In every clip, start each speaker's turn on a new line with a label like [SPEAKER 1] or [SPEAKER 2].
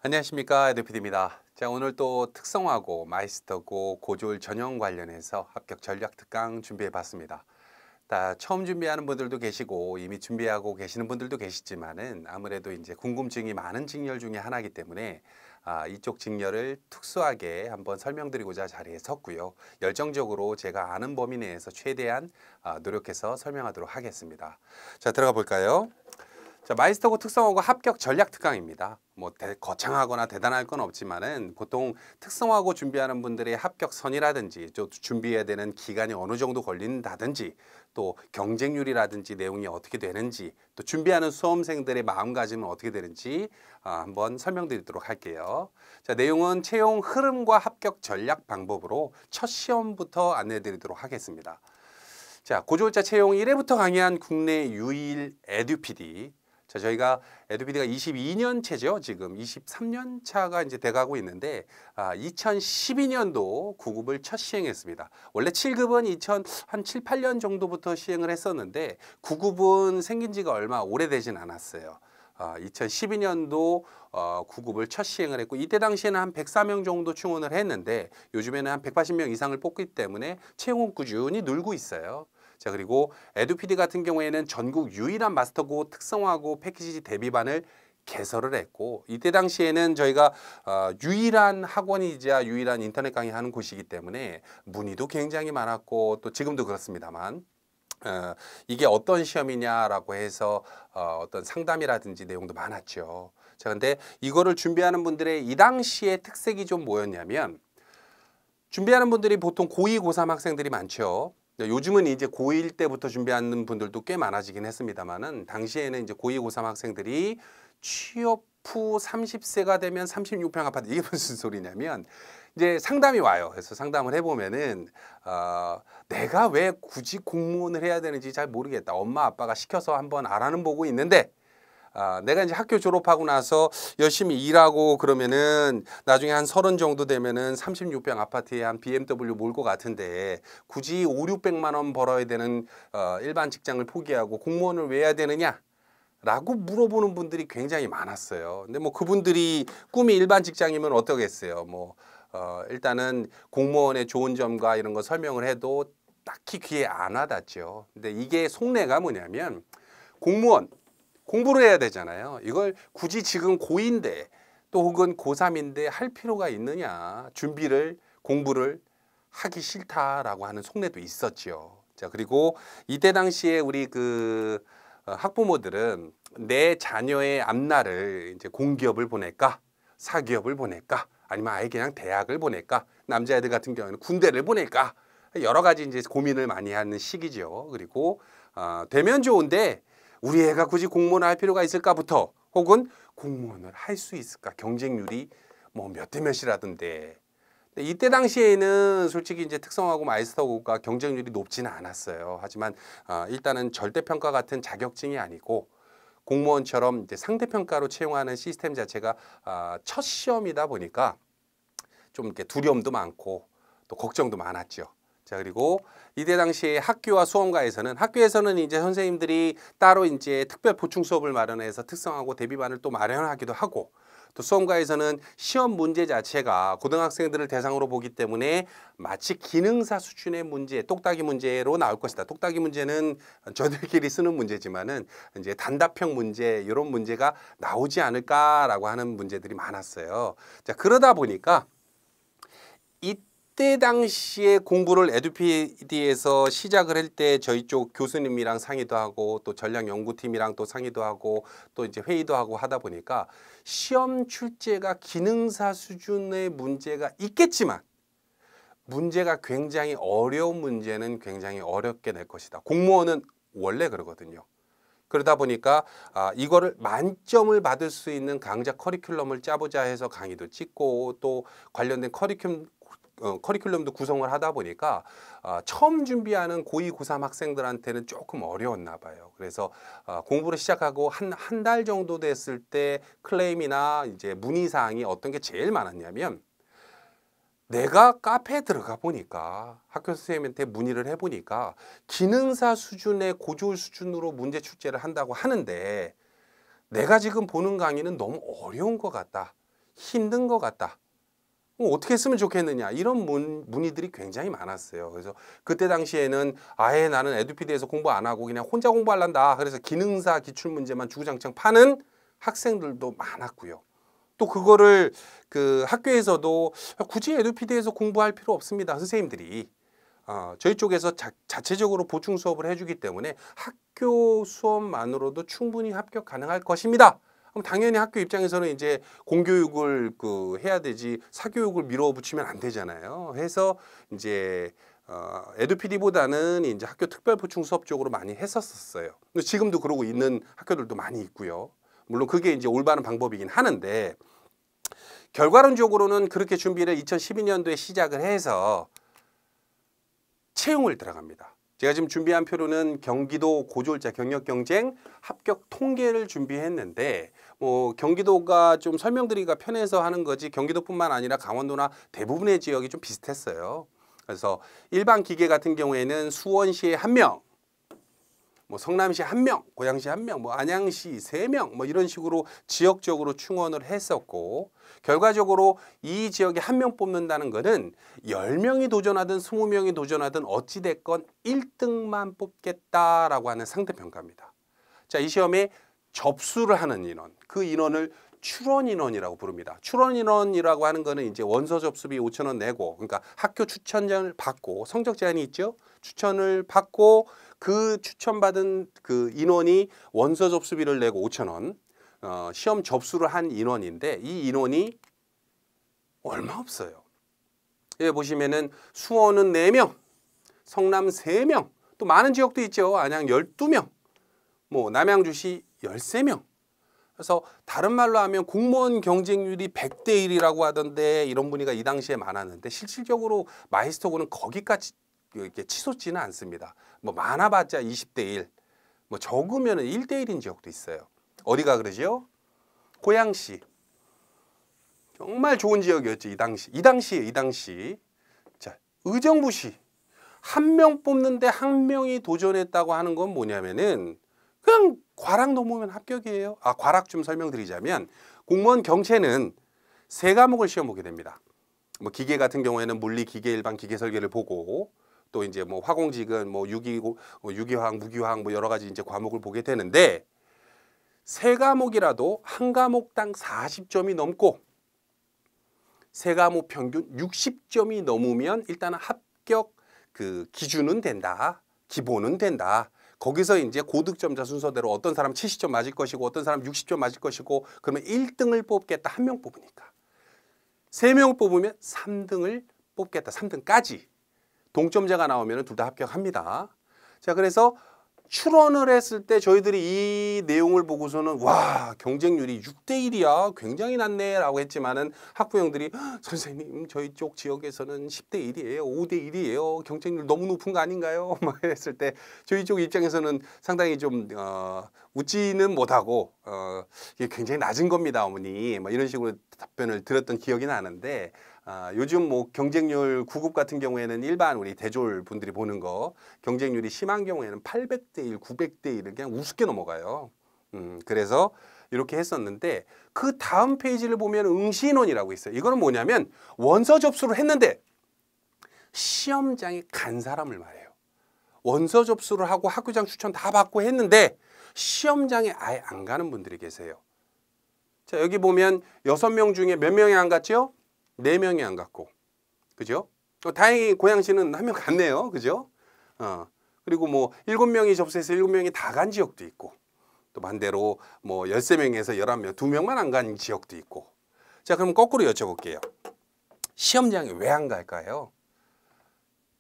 [SPEAKER 1] 안녕하십니까, 에듀피디입니다. 자, 오늘 또 특성화고, 마이스터고, 고졸 전형 관련해서 합격 전략 특강 준비해 봤습니다. 처음 준비하는 분들도 계시고 이미 준비하고 계시는 분들도 계시지만은 아무래도 이제 궁금증이 많은 직렬 중에 하나이기 때문에 이쪽 직렬을 특수하게 한번 설명드리고자 자리에 섰고요. 열정적으로 제가 아는 범위 내에서 최대한 노력해서 설명하도록 하겠습니다. 자, 들어가 볼까요? 자, 마이스터고 특성화고 합격 전략 특강입니다. 거창하거나 대단할 건 없지만은 보통 특성화고 준비하는 분들의 합격선이라든지 또 준비해야 되는 기간이 어느 정도 걸린다든지 또 경쟁률이라든지 내용이 어떻게 되는지 또 준비하는 수험생들의 마음가짐은 어떻게 되는지 한번 설명드리도록 할게요. 자, 내용은 채용 흐름과 합격 전략 방법으로 첫 시험부터 안내드리도록 하겠습니다. 자, 고졸자 채용 1회부터 강의한 국내 유일 에듀피디. 자, 저희가 에듀피디가 22년 차죠. 지금 23년 차가 이제 돼가고 있는데 2012년도 9급을 첫 시행했습니다. 원래 7급은 한 7, 8년 정도부터 시행을 했었는데 9급은 생긴 지가 얼마 오래되진 않았어요. 2012년도 9급을 첫 시행을 했고 이때 당시에는 한 104명 정도 충원을 했는데 요즘에는 한 180명 이상을 뽑기 때문에 채용은 꾸준히 늘고 있어요. 자, 그리고 에듀피디 같은 경우에는 전국 유일한 마스터고 특성화고 패키지 대비반을 개설을 했고 이때 당시에는 저희가 유일한 학원이자 유일한 인터넷 강의하는 곳이기 때문에 문의도 굉장히 많았고 또 지금도 그렇습니다만 이게 어떤 시험이냐라고 해서 어떤 상담이라든지 내용도 많았죠. 자, 근데 이거를 준비하는 분들의 이 당시의 특색이 좀 뭐였냐면 준비하는 분들이 보통 고2, 고3 학생들이 많죠. 요즘은 이제 고1 때부터 준비하는 분들도 꽤 많아지긴 했습니다만은 당시에는 이제 고2, 고3 학생들이 취업 후 30세가 되면 36평 아파트 이게 무슨 소리냐면 이제 상담이 와요. 그래서 상담을 해보면은 내가 왜 굳이 공무원을 해야 되는지 잘 모르겠다. 엄마 아빠가 시켜서 한번 알아는 보고 있는데 내가 이제 학교 졸업하고 나서 열심히 일하고 그러면은 나중에 한 30 정도 되면은 36평 아파트에 한 BMW 몰 것 같은데 굳이 5, 600만 원 벌어야 되는 일반 직장을 포기하고 공무원을 왜 해야 되느냐? 라고 물어보는 분들이 굉장히 많았어요. 근데 뭐 그분들이 꿈이 일반 직장이면 어떠겠어요? 일단은 공무원의 좋은 점과 이런 거 설명을 해도 딱히 귀에 안 와닿죠. 근데 이게 속내가 뭐냐면 공무원 공부를 해야 되잖아요. 이걸 굳이 지금 고2인데 또 혹은 고3인데 할 필요가 있느냐. 공부를 하기 싫다라고 하는 속내도 있었지요. 자, 그리고 이때 당시에 우리 학부모들은 내 자녀의 앞날을 이제 공기업을 보낼까? 사기업을 보낼까? 아니면 아예 그냥 대학을 보낼까? 남자애들 같은 경우에는 군대를 보낼까? 여러 가지 이제 고민을 많이 하는 시기죠. 그리고 되면 좋은데 우리 애가 굳이 공무원을 할 필요가 있을까부터 혹은 공무원을 할 수 있을까? 경쟁률이 뭐 몇 대 몇이라던데. 이때 당시에는 솔직히 이제 특성화고 마이스터고가 경쟁률이 높지는 않았어요. 하지만 일단은 절대평가 같은 자격증이 아니고 공무원처럼 이제 상대평가로 채용하는 시스템 자체가 첫 시험이다 보니까 좀 이렇게 두려움도 많고 또 걱정도 많았죠. 자, 그리고 이때 당시에 학교에서는 이제 선생님들이 따로 이제 특별 보충 수업을 마련해서 특성화고 대비반을 또 마련하기도 하고 또 수험가에서는 시험 문제 자체가 고등학생들을 대상으로 보기 때문에 마치 기능사 수준의 문제, 똑딱이 문제로 나올 것이다. 똑딱이 문제는 저들끼리 쓰는 문제지만은 이제 단답형 문제 이런 문제가 나오지 않을까라고 하는 문제들이 많았어요. 자, 그러다 보니까 이때 당시에 공부를 에듀피디에서 시작을 할 때 저희 쪽 교수님이랑 상의도 하고 또 전략연구팀이랑 또 상의도 하고 또 이제 회의도 하고 하다 보니까 시험 출제가 기능사 수준의 문제가 있겠지만 문제가 굉장히 어려운 문제는 굉장히 어렵게 낼 것이다. 공무원은 원래 그러거든요. 그러다 보니까 이거를 만점을 받을 수 있는 강좌 커리큘럼을 짜보자 해서 강의도 찍고 또 관련된 커리큘럼도 구성을 하다 보니까 처음 준비하는 고2, 고3 학생들한테는 조금 어려웠나 봐요. 그래서 공부를 시작하고 한 달 정도 됐을 때 클레임이나 이제 문의사항이 어떤 게 제일 많았냐면 내가 카페에 들어가 보니까 학교 선생님한테 문의를 해보니까 기능사 수준의 고졸 수준으로 문제 출제를 한다고 하는데 내가 지금 보는 강의는 너무 어려운 것 같다. 힘든 것 같다. 어떻게 했으면 좋겠느냐 이런 문의들이 굉장히 많았어요. 그래서 그때 당시에는 아예 나는 에듀피디에서 공부 안 하고 그냥 혼자 공부하란다. 그래서 기능사 기출문제만 주구장창 파는 학생들도 많았고요. 또 그거를 그 학교에서도 굳이 에듀피디에서 공부할 필요 없습니다. 선생님들이 저희 쪽에서 자체적으로 보충 수업을 해주기 때문에 학교 수업만으로도 충분히 합격 가능할 것입니다. 그럼 당연히 학교 입장에서는 이제 공교육을 해야 되지 사교육을 밀어붙이면 안 되잖아요. 해서 이제 에듀피디보다는 이제 학교 특별 보충 수업 쪽으로 많이 했었어요. 지금도 그러고 있는 학교들도 많이 있고요. 물론 그게 이제 올바른 방법이긴 하는데 결과론적으로는 그렇게 준비를 2012년도에 시작을 해서 채용을 들어갑니다. 제가 지금 준비한 표로는 경기도 고졸자 경력경쟁 합격 통계를 준비했는데 경기도가 좀 설명드리기가 편해서 하는 거지 경기도뿐만 아니라 강원도나 대부분의 지역이 좀 비슷했어요. 그래서 일반 기계 같은 경우에는 수원시에 1명, 성남시 1명, 고양시 1명, 안양시 3명 이런 식으로 지역적으로 충원을 했었고 결과적으로 이 지역에 1명 뽑는다는 것은 10명이 도전하든 20명이 도전하든 어찌됐건 1등만 뽑겠다라고 하는 상대평가입니다. 자, 이 시험에 접수를 하는 인원, 그 인원을 출원 인원이라고 부릅니다. 출원 인원이라고 하는 거는 이제 원서 접수비 5,000원 내고 그러니까 학교 추천을 받고 성적 제한이 있죠. 추천을 받고 그 추천받은 그 인원이 원서 접수비를 내고 5,000원 시험 접수를 한 인원인데 이 인원이 얼마 없어요. 여기 보시면은 수원은 4명, 성남 3명, 또 많은 지역도 있죠. 안양 12명, 남양주시 13명. 그래서 다른 말로 하면 공무원 경쟁률이 100대 1이라고 하던데 이런 문의가 이 당시에 많았는데 실질적으로 마이스터고는 거기까지 이렇게 치솟지는 않습니다. 많아봤자 20대 1, 적으면 1대 1인 지역도 있어요. 어디가 그러죠? 고양시. 정말 좋은 지역이었죠. 이 당시. 자, 의정부시. 1명 뽑는데 1명이 도전했다고 하는 건 뭐냐면은 그냥 과락 넘으면 합격이에요. 과락 좀 설명드리자면 공무원 경채는 3과목을 시험 보게 됩니다. 기계 같은 경우에는 물리, 기계, 일반, 기계 설계를 보고 또 이제 화공직은 유기화학, 무기화학 여러 가지 이제 과목을 보게 되는데 3과목이라도 한 과목당 40점이 넘고 3과목 평균 60점이 넘으면 일단은 합격 그 기준은 된다. 기본은 된다. 거기서 이제 고득점자 순서대로 어떤 사람 70점 맞을 것이고 어떤 사람 60점 맞을 것이고 그러면 1등을 뽑겠다. 1명 뽑으니까. 3명을 뽑으면 3등을 뽑겠다. 3등까지. 동점자가 나오면 둘 다 합격합니다. 자, 그래서 출원을 했을 때 저희들이 이 내용을 보고서는 와, 경쟁률이 6대 1이야. 굉장히 낮네 라고 했지만은 학부형들이 선생님 저희 쪽 지역에서는 10대 1이에요. 5대 1이에요. 경쟁률 너무 높은 거 아닌가요? 했을 때 저희 쪽 입장에서는 상당히 좀 웃지는 못하고 이게 굉장히 낮은 겁니다, 어머니. 이런 식으로 답변을 들었던 기억이 나는데 요즘 경쟁률 9급 같은 경우에는 일반 우리 대졸 분들이 보는 거 경쟁률이 심한 경우에는 800대 1, 900대 1을 그냥 우습게 넘어가요. 그래서 이렇게 했었는데 그 다음 페이지를 보면 응시인원이라고 있어요. 이거는 뭐냐면 원서 접수를 했는데 시험장에 간 사람을 말해요. 원서 접수를 하고 학교장 추천 다 받고 했는데 시험장에 아예 안 가는 분들이 계세요. 자, 여기 보면 6명 중에 몇 명이 안 갔죠? 4명이 안 갔고, 그죠? 다행히 고양시는 1명 갔네요, 그죠? 그리고 7명이 접수해서 7명이 다 간 지역도 있고, 또 반대로 13명에서 11명, 2명만 안 간 지역도 있고. 자, 그럼 거꾸로 여쭤볼게요. 시험장에 왜 안 갈까요?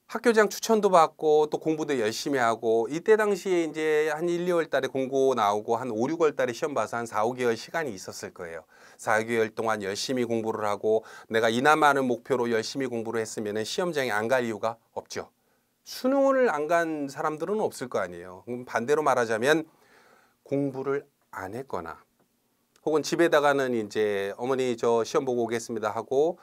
[SPEAKER 1] 학교장 추천도 받고 또 공부도 열심히 하고 이때 당시에 이제 한 1, 2월 달에 공고 나오고 한 5, 6월 달에 시험 봐서 한 4, 5개월 시간이 있었을 거예요. 4, 5개월 동안 열심히 공부를 하고 내가 이남하는 목표로 열심히 공부를 했으면 시험장에 안 갈 이유가 없죠. 수능을 안 간 사람들은 없을 거 아니에요. 그럼 반대로 말하자면 공부를 안 했거나 혹은 집에다가는 이제 어머니 저 시험 보고 오겠습니다 하고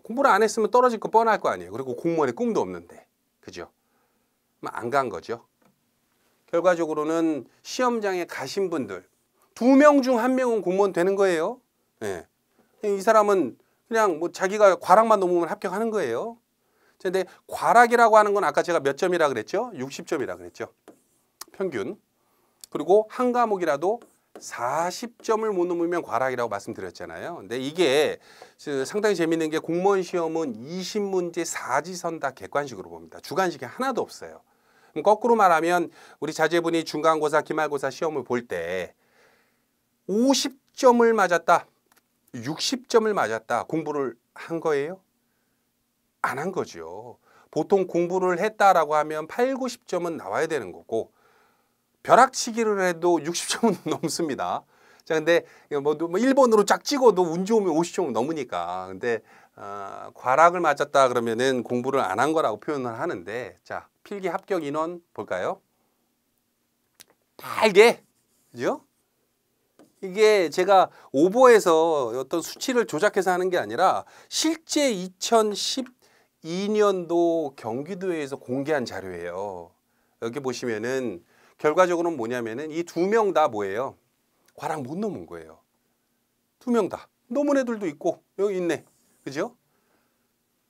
[SPEAKER 1] 공부를 안 했으면 떨어질 거 뻔할 거 아니에요. 그리고 공무원의 꿈도 없는데. 그죠? 안 간 거죠. 결과적으로는 시험장에 가신 분들 2명 중 1명은 공무원 되는 거예요. 네. 이 사람은 그냥 뭐 자기가 과락만 넘으면 합격하는 거예요. 근데 과락이라고 하는 건 아까 제가 몇 점이라 그랬죠? 60점이라 그랬죠. 평균. 그리고 한 과목이라도 40점을 못 넘으면 과락이라고 말씀드렸잖아요. 근데 이게 상당히 재밌는 게 공무원 시험은 20문제 사지선 다 객관식으로 봅니다. 주관식이 하나도 없어요. 그럼 거꾸로 말하면 우리 자제분이 중간고사, 기말고사 시험을 볼 때 50점을 맞았다, 60점을 맞았다, 공부를 한 거예요? 안 한 거죠. 보통 공부를 했다라고 하면 8, 90점은 나와야 되는 거고 벼락치기를 해도 60점은 넘습니다. 자, 근데 뭐 1번으로 쫙 찍어도 운 좋으면 50점은 넘으니까. 근데 과락을 맞았다 그러면은 공부를 안 한 거라고 표현을 하는데, 자, 필기 합격 인원 볼까요? 달게, 그죠? 이게 제가 오보에서 어떤 수치를 조작해서 하는 게 아니라 실제 2012년도 경기도에서 공개한 자료예요. 여기 보시면은 결과적으로는 뭐냐면은 이 두 명 다 뭐예요? 과락 못 넘은 거예요. 두 명 다. 넘은 애들도 있고 여기 있네. 그죠?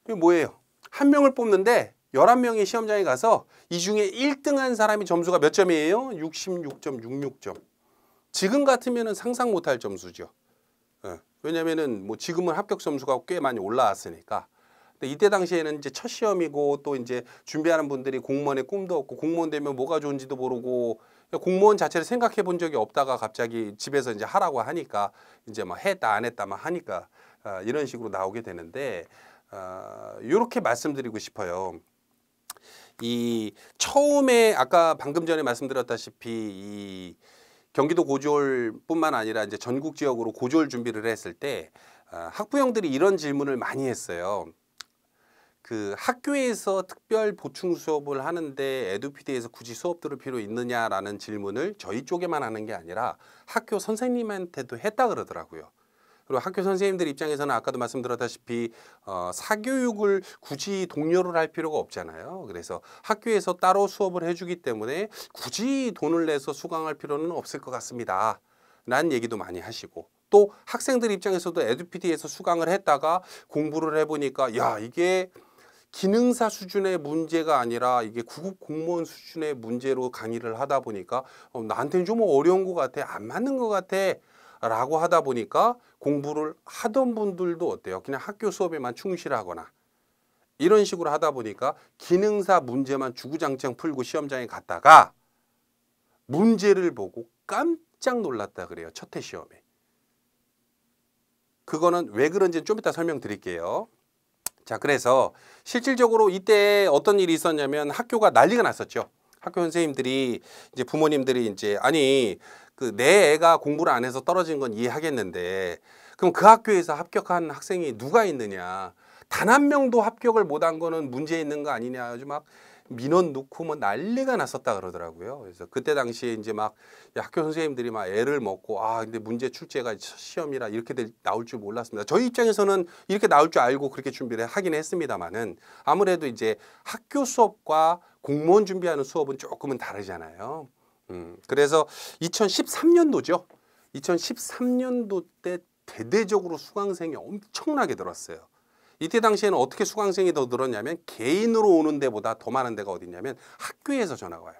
[SPEAKER 1] 이게 뭐예요? 한 명을 뽑는데 11명이 시험장에 가서 이 중에 1등한 사람이 점수가 몇 점이에요? 66점, 66점. 지금 같으면은 상상 못할 점수죠. 왜냐면은 뭐 지금은 합격 점수가 꽤 많이 올라왔으니까. 근데 이때 당시에는 이제 첫 시험이고 또 이제 준비하는 분들이 공무원의 꿈도 없고 공무원 되면 뭐가 좋은지도 모르고 공무원 자체를 생각해 본 적이 없다가 갑자기 집에서 이제 하라고 하니까 이제 막 했다 안 했다 막 하니까 이런 식으로 나오게 되는데 이렇게 말씀드리고 싶어요. 이 처음에 아까 방금 전에 말씀드렸다시피 이 경기도 고졸뿐만 아니라 이제 전국 지역으로 고졸 준비를 했을 때 학부형들이 이런 질문을 많이 했어요. 그 학교에서 특별 보충 수업을 하는데 에듀피디에서 굳이 수업 들을 필요 있느냐라는 질문을 저희 쪽에만 하는 게 아니라 학교 선생님한테도 했다 그러더라고요. 그리고 학교 선생님들 입장에서는 아까도 말씀드렸다시피 사교육을 굳이 독려를 할 필요가 없잖아요. 그래서 학교에서 따로 수업을 해주기 때문에 굳이 돈을 내서 수강할 필요는 없을 것 같습니다. 라는 얘기도 많이 하시고 또 학생들 입장에서도 에듀피디에서 수강을 했다가 공부를 해보니까 야 이게 기능사 수준의 문제가 아니라 이게 구급 공무원 수준의 문제로 강의를 하다 보니까 나한테는 좀 어려운 것 같아, 안 맞는 것 같아 라고 하다 보니까 공부를 하던 분들도 어때요? 그냥 학교 수업에만 충실하거나 이런 식으로 하다 보니까 기능사 문제만 주구장창 풀고 시험장에 갔다가 문제를 보고 깜짝 놀랐다 그래요. 첫 해 시험에. 그거는 왜 그런지 좀 이따 설명드릴게요. 자, 그래서 실질적으로 이때 어떤 일이 있었냐면 학교가 난리가 났었죠. 학교 선생님들이 이제 부모님들이 이제 아니 그 내 애가 공부를 안 해서 떨어진 건 이해하겠는데 그럼 그 학교에서 합격한 학생이 누가 있느냐? 단 한 명도 합격을 못한 거는 문제 있는 거 아니냐? 아주 막 민원 넣고 뭐 난리가 났었다 그러더라고요. 그래서 그때 당시에 이제 막 학교 선생님들이 막 애를 먹고 근데 문제 출제가 시험이라 이렇게 나올 줄 몰랐습니다. 저희 입장에서는 이렇게 나올 줄 알고 그렇게 준비를 하긴 했습니다만은 아무래도 이제 학교 수업과 공무원 준비하는 수업은 조금은 다르잖아요. 그래서 2013년도죠. 2013년도 때 대대적으로 수강생이 엄청나게 늘었어요. 이때 당시에는 어떻게 수강생이 더 늘었냐면 개인으로 오는 데보다 더 많은 데가 어디냐면 학교에서 전화가 와요.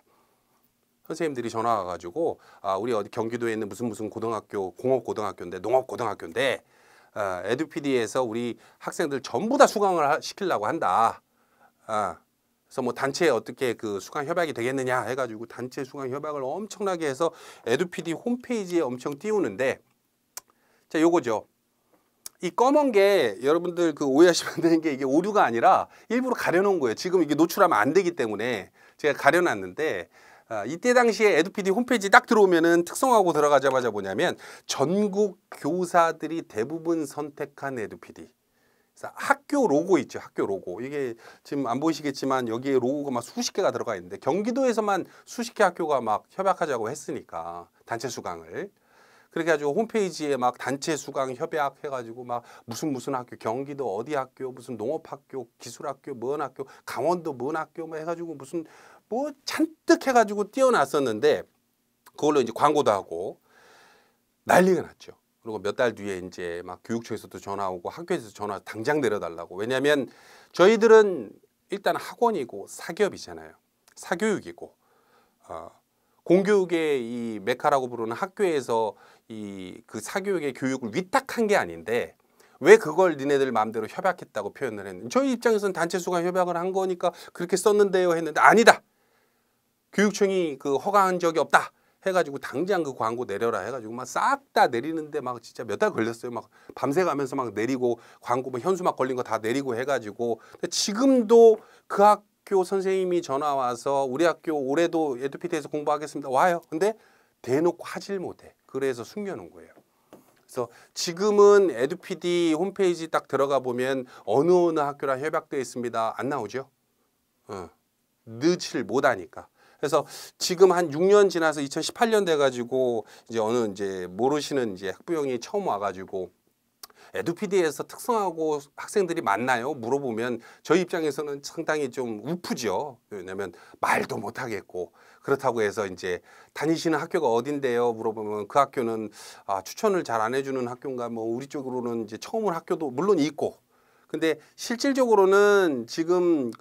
[SPEAKER 1] 선생님들이 전화가 가지고 우리 어디 경기도에 있는 무슨 고등학교, 공업고등학교인데 농업고등학교인데 에듀피디에서 우리 학생들 전부 다 수강을 시키려고 한다. 그래서 뭐 단체에 어떻게 그 수강 협약이 되겠느냐 해가지고 단체 수강 협약을 엄청나게 해서 에듀피디 홈페이지에 엄청 띄우는데 자 요거죠. 이 검은 게 여러분들 그 오해하시면 안 되는 게 이게 오류가 아니라 일부러 가려놓은 거예요. 지금 이게 노출하면 안 되기 때문에 제가 가려놨는데 이때 당시에 에듀피디 홈페이지 딱 들어오면은 특성화고 들어가자마자 뭐냐면 전국 교사들이 대부분 선택한 에듀피디. 학교 로고 있죠. 학교 로고. 이게 지금 안 보이시겠지만 여기에 로고가 막 수십 개가 들어가 있는데 경기도에서만 수십 개 학교가 막 협약하자고 했으니까 단체 수강을. 그렇게 가지고 홈페이지에 막 단체 수강 협약 해가지고 막 무슨 학교 경기도 어디 학교 무슨 농업학교 기술학교 뭔 학교 강원도 뭔 학교 뭐 해가지고 무슨 뭐 잔뜩 해가지고 띄워놨었는데 그걸로 이제 광고도 하고 난리가 났죠. 그리고 몇 달 뒤에 이제 막 교육청에서도 전화 오고 학교에서 전화 당장 내려달라고. 왜냐하면 저희들은 일단 학원이고 사기업이잖아요. 사교육이고 공교육의 이 메카라고 부르는 학교에서 이 그 사교육의 교육을 위탁한 게 아닌데 왜 그걸 니네들 마음대로 협약했다고 표현을 했는지. 저희 입장에서는 단체 수가 협약을 한 거니까 그렇게 썼는데요 했는데 아니다. 교육청이 그 허가한 적이 없다 해가지고 당장 그 광고 내려라 해가지고 막 싹 다 내리는데 막 진짜 몇 달 걸렸어요. 막 밤새 가면서 막 내리고 광고 뭐 현수막 걸린 거 다 내리고 해가지고. 근데 지금도 그 학교 선생님이 전화 와서 우리 학교 올해도 에듀피디에서 공부하겠습니다 와요. 근데 대놓고 하질 못해. 그래서 숨겨놓은 거예요. 그래서 지금은 에듀피디 홈페이지 딱 들어가 보면 어느 학교랑 협약되어 있습니다 안 나오죠. 넣지를 못하니까. 그래서 지금 한 6년 지나서 2018년 돼가지고 이제 어느 이제 모르시는 이제 학부형이 처음 와가지고 에듀피디에서 특성화고 학생들이 많나요? 물어보면 저희 입장에서는 상당히 좀 우프죠. 왜냐하면 말도 못하겠고 그렇다고 해서 이제 다니시는 학교가 어딘데요? 물어보면 그 학교는 추천을 잘 안 해주는 학교인가 뭐 우리 쪽으로는 이제 처음 온 학교도 물론 있고. 근데 실질적으로는 지금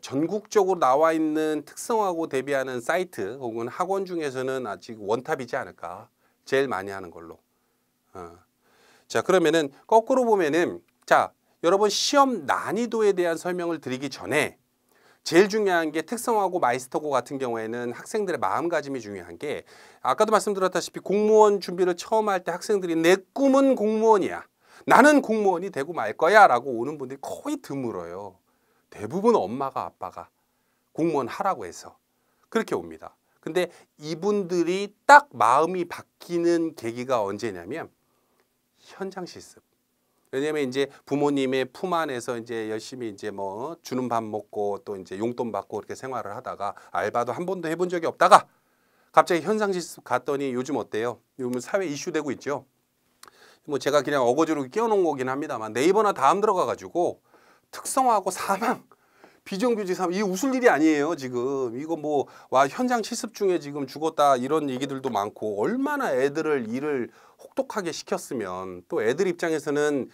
[SPEAKER 1] 전국적으로 나와 있는 특성화고 대비하는 사이트 혹은 학원 중에서는 아직 원탑이지 않을까. 제일 많이 하는 걸로. 자, 그러면은 거꾸로 보면은 자, 여러분 시험 난이도에 대한 설명을 드리기 전에 제일 중요한 게 특성화고 마이스터고 같은 경우에는 학생들의 마음가짐이 중요한 게 아까도 말씀드렸다시피 공무원 준비를 처음 할 때 학생들이 내 꿈은 공무원이야. 나는 공무원이 되고 말 거야 라고 오는 분들이 거의 드물어요. 대부분 엄마가 아빠가 공무원 하라고 해서 그렇게 옵니다. 근데 이분들이 딱 마음이 바뀌는 계기가 언제냐면 현장 실습. 왜냐면 이제 부모님의 품 안에서 이제 열심히 이제 뭐 주는 밥 먹고 또 이제 용돈 받고 이렇게 생활을 하다가 알바도 한 번도 해본 적이 없다가 갑자기 현장 실습 갔더니 요즘 어때요? 요즘 사회 이슈되고 있죠. 뭐 제가 그냥 어거지로 끼워놓은 거긴 합니다만 네이버나 다음 들어가가지고 특성화고 사망, 비정규직 사망, 이게 웃을 일이 아니에요 지금. 이거 뭐 와 현장 실습 중에 지금 죽었다 이런 얘기들도 많고 얼마나 애들을 일을 혹독하게 시켰으면 또 애들 입장에서는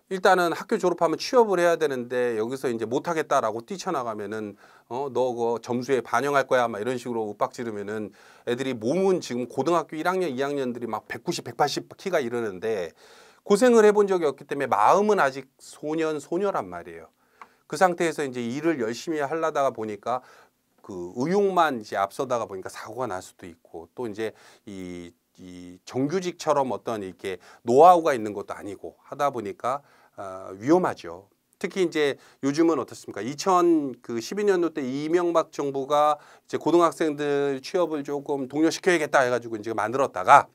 [SPEAKER 1] 일단은 학교 졸업하면 취업을 해야 되는데 여기서 이제 못하겠다라고 뛰쳐나가면은 너 그거 점수에 반영할 거야 막 이런 식으로 윽박지르면은 애들이 몸은 지금 고등학교 1학년 2학년들이 막 190, 180 키가 이러는데 고생을 해본 적이 없기 때문에 마음은 아직 소녀란 말이에요. 그 상태에서 이제 일을 열심히 하려다가 보니까 그 의욕만 이제 앞서다가 보니까 사고가 날 수도 있고 또 이제 이 정규직처럼 어떤 이렇게 노하우가 있는 것도 아니고 하다 보니까 위험하죠. 특히 이제 요즘은 어떻습니까? 2012년도 때 이명박 정부가 이제 고등학생들 취업을 조금 독려시켜야겠다 해가지고 이제 만들었다가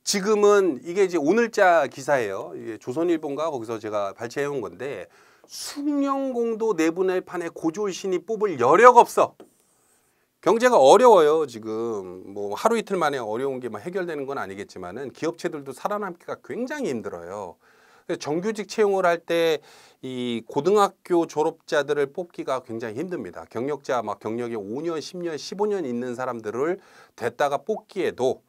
[SPEAKER 1] 지금은 이게 이제 오늘자 기사예요. 이게 조선일보인가 거기서 제가 발췌해 온 건데 숭령공도 내보낼 판에 고졸 신입 뽑을 여력 없어. 경제가 어려워요 지금. 뭐 하루 이틀 만에 어려운 게 막 해결되는 건 아니겠지만은 기업체들도 살아남기가 굉장히 힘들어요. 그래서 정규직 채용을 할 때 이 고등학교 졸업자들을 뽑기가 굉장히 힘듭니다. 경력자 막 경력이 5년, 10년, 15년 있는 사람들을 됐다가 뽑기에도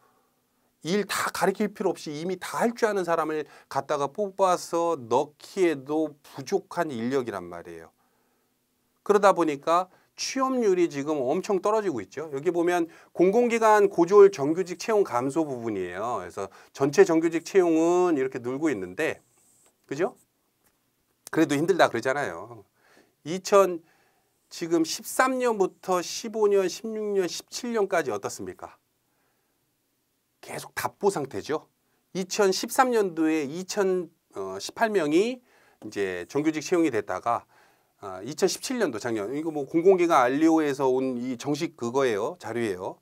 [SPEAKER 1] 일 다 가르칠 필요 없이 이미 다 할 줄 아는 사람을 갖다가 뽑아서 넣기에도 부족한 인력이란 말이에요. 그러다 보니까 취업률이 지금 엄청 떨어지고 있죠. 여기 보면 공공기관 고졸 정규직 채용 감소 부분이에요. 그래서 전체 정규직 채용은 이렇게 늘고 있는데 그죠? 그래도 힘들다 그러잖아요. 지금 13년부터 15년, 16년, 17년까지 어떻습니까? 계속 답보 상태죠. 2013년도에 2018명이 이제 정규직 채용이 됐다가 2017년도 작년 이거 뭐 공공기관 알리오에서 온 이 정식 그거예요. 자료예요.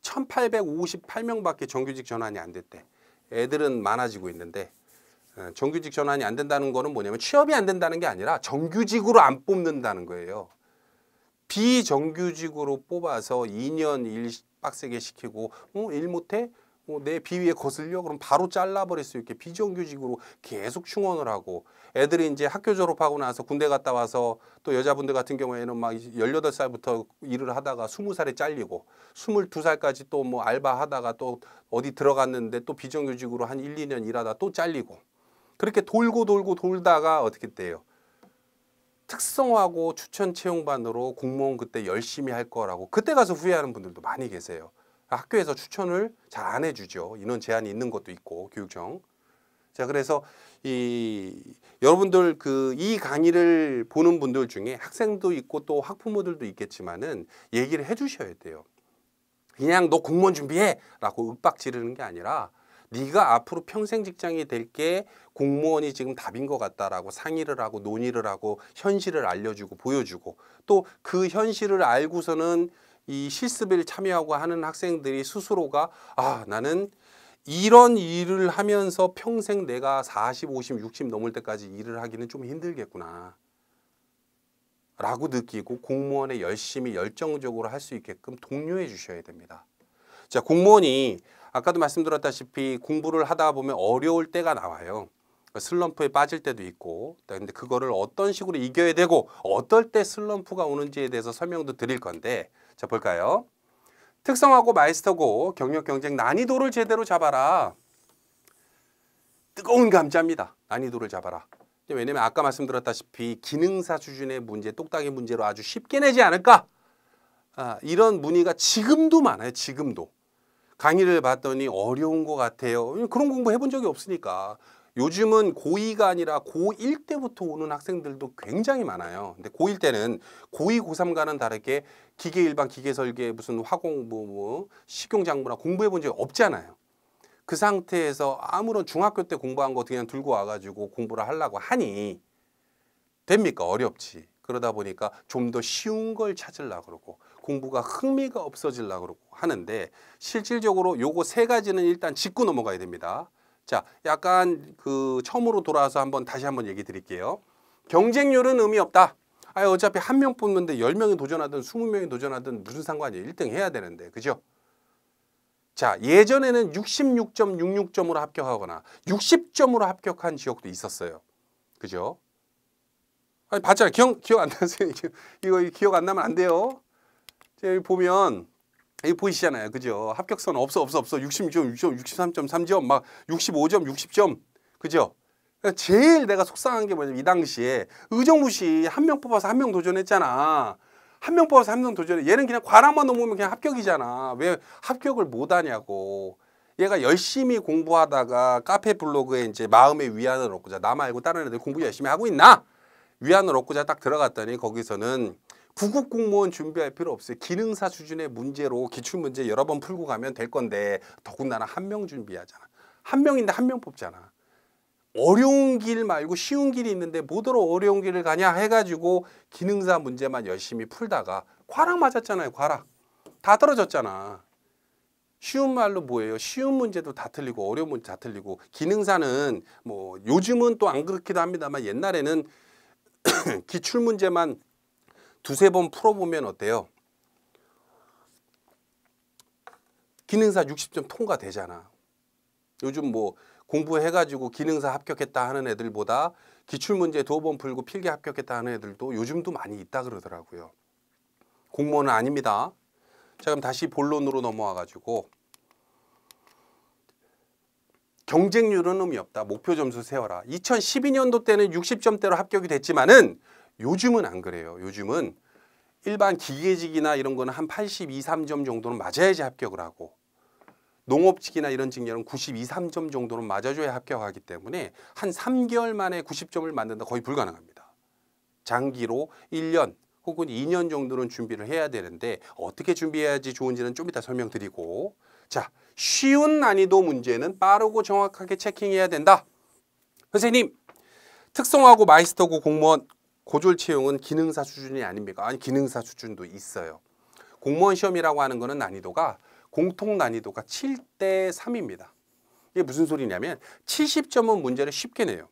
[SPEAKER 1] 1858명밖에 정규직 전환이 안 됐대. 애들은 많아지고 있는데 정규직 전환이 안 된다는 거는 뭐냐면 취업이 안 된다는 게 아니라 정규직으로 안 뽑는다는 거예요. 비정규직으로 뽑아서 2년 일 빡세게 시키고 일 못해? 내 비위에 거슬려? 그럼 바로 잘라버릴 수 있게 비정규직으로 계속 충원을 하고 애들이 이제 학교 졸업하고 나서 군대 갔다 와서 또 여자분들 같은 경우에는 막 18살부터 일을 하다가 20살에 잘리고 22살까지 또 뭐 알바하다가 또 어디 들어갔는데 또 비정규직으로 한 1, 2년 일하다 또 잘리고 그렇게 돌고 돌다가 어떻게 돼요? 특성화고 추천 채용반으로 공무원 그때 열심히 할 거라고 그때 가서 후회하는 분들도 많이 계세요. 학교에서 추천을 잘 안 해주죠. 인원 제한이 있는 것도 있고 교육청. 자, 그래서 여러분들 이 강의를 보는 분들 중에 학생도 있고 또 학부모들도 있겠지만은 얘기를 해주셔야 돼요. 그냥 너 공무원 준비해라고 윽박 지르는 게 아니라 네가 앞으로 평생 직장이 될 게 공무원이 지금 답인 것 같다라고 상의를 하고 논의를 하고 현실을 알려주고 보여주고 또 그 현실을 알고서는 이 실습에 참여하고 하는 학생들이 스스로가 나는 이런 일을 하면서 평생 내가 40, 50, 60 넘을 때까지 일을 하기는 좀 힘들겠구나 라고 느끼고 공무원에 열심히 열정적으로 할 수 있게끔 독려해 주셔야 됩니다. 자, 공무원이 아까도 말씀드렸다시피 공부를 하다 보면 어려울 때가 나와요. 슬럼프에 빠질 때도 있고 근데 그거를 어떤 식으로 이겨야 되고 어떨 때 슬럼프가 오는지에 대해서 설명도 드릴 건데 자, 볼까요? 특성화고 마이스터고 경력 경쟁 난이도를 제대로 잡아라. 뜨거운 감자입니다. 난이도를 잡아라. 왜냐면 아까 말씀드렸다시피 기능사 수준의 문제, 똑딱이 문제로 아주 쉽게 내지 않을까? 이런 문의가 지금도 많아요. 지금도. 강의를 봤더니 어려운 것 같아요. 그런 공부 해본 적이 없으니까. 요즘은 고2가 아니라 고1 때부터 오는 학생들도 굉장히 많아요. 근데 고1 때는 고2, 고3과는 다르게 기계 일반, 기계 설계, 무슨 화공, 식용작물이나 공부해 본 적이 없잖아요. 그 상태에서 아무런 중학교 때 공부한 거 그냥 들고 와가지고 공부를 하려고 하니 됩니까? 어렵지. 그러다 보니까 좀 더 쉬운 걸 찾으려고 그러고 공부가 흥미가 없어지려고 그러고 하는데 실질적으로 요거 세 가지는 일단 짚고 넘어가야 됩니다. 자, 약간 처음으로 돌아와서 다시 한번 얘기 드릴게요. 경쟁률은 의미 없다. 어차피 한 명 뽑는데 10명이 도전하든 20명이 도전하든 무슨 상관이에요. 1등 해야 되는데. 그죠? 자, 예전에는 66.66점으로 합격하거나 60점으로 합격한 지역도 있었어요. 그죠? 봤잖아요. 기억 안 나세요? 이거 기억 안 나면 안 돼요. 여기 보면 여기 보이시잖아요. 그죠? 합격선 없어. 66점, 63.3점, 막 65점, 60점. 그죠? 제일 내가 속상한 게 뭐냐면 이 당시에 의정부시 한 명 뽑아서 한 명 도전했잖아. 한 명 뽑아서 한 명 도전해. 얘는 그냥 과락만 넘으면 그냥 합격이잖아. 왜 합격을 못 하냐고. 얘가 열심히 공부하다가 카페 블로그에 이제 마음의 위안을 얻고자 나 말고 다른 애들 공부 열심히 하고 있나? 위안을 얻고자 딱 들어갔더니 거기서는 구급 공무원 준비할 필요 없어요. 기능사 수준의 문제로 기출문제 여러 번 풀고 가면 될 건데 더군다나 한 명 준비하잖아. 한 명인데 한 명 뽑잖아. 어려운 길 말고 쉬운 길이 있는데 뭐더러 어려운 길을 가냐 해가지고 기능사 문제만 열심히 풀다가 과락 맞았잖아요. 과락. 다 떨어졌잖아. 쉬운 말로 뭐예요? 쉬운 문제도 다 틀리고 어려운 문제 다 틀리고 기능사는 뭐 요즘은 또 안 그렇기도 합니다만 옛날에는 기출문제만 두세 번 풀어보면 어때요? 기능사 60점 통과되잖아. 요즘 뭐 공부해가지고 기능사 합격했다 하는 애들보다 기출문제 2번 풀고 필기 합격했다 하는 애들도 요즘도 많이 있다 그러더라고요. 공무원은 아닙니다. 자, 그럼 다시 본론으로 넘어와가지고 경쟁률은 의미 없다. 목표 점수 세워라. 2012년도 때는 60점대로 합격이 됐지만은 요즘은 안 그래요. 요즘은 일반 기계직이나 이런 거는 한 82, 3점 정도는 맞아야지 합격을 하고 농업직이나 이런 직렬은 92, 3점 정도는 맞아줘야 합격하기 때문에 한 3개월 만에 90점을 만든다 거의 불가능합니다. 장기로 1년 혹은 2년 정도는 준비를 해야 되는데 어떻게 준비해야지 좋은지는 좀 이따 설명드리고 자, 쉬운 난이도 문제는 빠르고 정확하게 체킹해야 된다. 선생님, 특성화고 마이스터고 공무원 고졸 채용은 기능사 수준이 아닙니까? 아니, 기능사 수준도 있어요. 공무원 시험이라고 하는 거는 난이도가 공통 난이도가 7대 3입니다. 이게 무슨 소리냐면 70점은 문제를 쉽게 내요.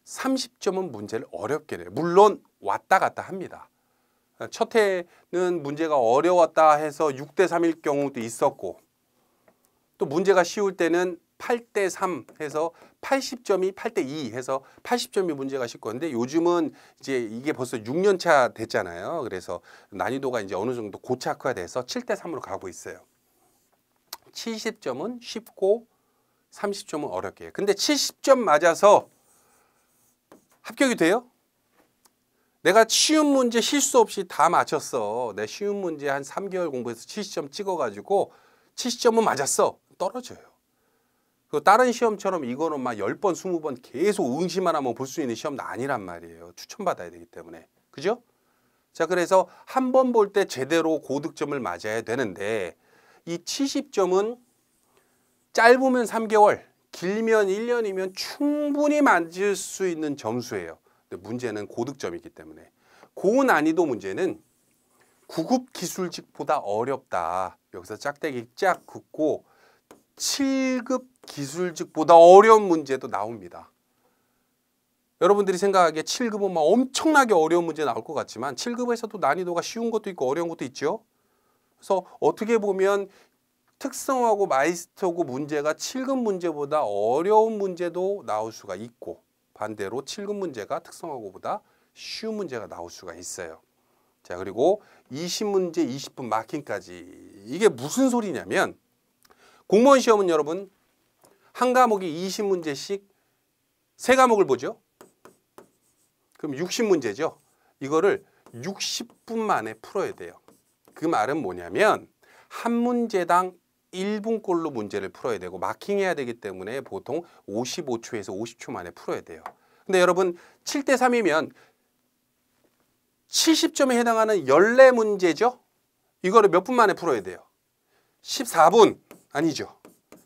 [SPEAKER 1] 30점은 문제를 어렵게 내요. 물론 왔다 갔다 합니다. 첫 해는 문제가 어려웠다 해서 6대 3일 경우도 있었고 또 문제가 쉬울 때는 8대 3 해서 80점이 8대 2 해서 80점이 문제가 쉽고, 근데 요즘은 이제 이게 벌써 6년 차 됐잖아요. 그래서 난이도가 이제 어느 정도 고착화돼서 7대 3으로 가고 있어요. 70점은 쉽고 30점은 어렵게 해요. 근데 70점 맞아서 합격이 돼요? 내가 쉬운 문제 실수 없이 다 맞췄어. 내 쉬운 문제 한 3개월 공부해서 70점 찍어가지고 70점은 맞았어. 떨어져요. 그 다른 시험처럼 이거는 막 10번, 20번 계속 응시만 하면 볼 수 있는 시험도 아니란 말이에요. 추천받아야 되기 때문에. 그죠? 자, 그래서 한 번 볼 때 제대로 고득점을 맞아야 되는데, 이 70점은 짧으면 3개월, 길면 1년이면 충분히 맞을 수 있는 점수예요. 근데 문제는 고득점이기 때문에. 고난이도 문제는 9급 기술직보다 어렵다. 여기서 짝대기 쫙 긋고 7급 기술직보다 어려운 문제도 나옵니다. 여러분들이 생각하기에 7급은 막 엄청나게 어려운 문제 나올 것 같지만 7급에서도 난이도가 쉬운 것도 있고 어려운 것도 있죠. 그래서 어떻게 보면 특성화고 마이스터고 문제가 7급 문제보다 어려운 문제도 나올 수가 있고, 반대로 7급 문제가 특성화고보다 쉬운 문제가 나올 수가 있어요. 자, 그리고 20문제 20분 마킹까지. 이게 무슨 소리냐면, 공무원 시험은 여러분 한 과목이 20문제씩 3과목을 보죠. 그럼 60문제죠. 이거를 60분 만에 풀어야 돼요. 그 말은 뭐냐면 한 문제당 1분꼴로 문제를 풀어야 되고 마킹해야 되기 때문에 보통 55초에서 50초 만에 풀어야 돼요. 근데 여러분 7대 3이면 70점에 해당하는 14문제죠. 이거를 몇 분 만에 풀어야 돼요? 14분. 아니죠.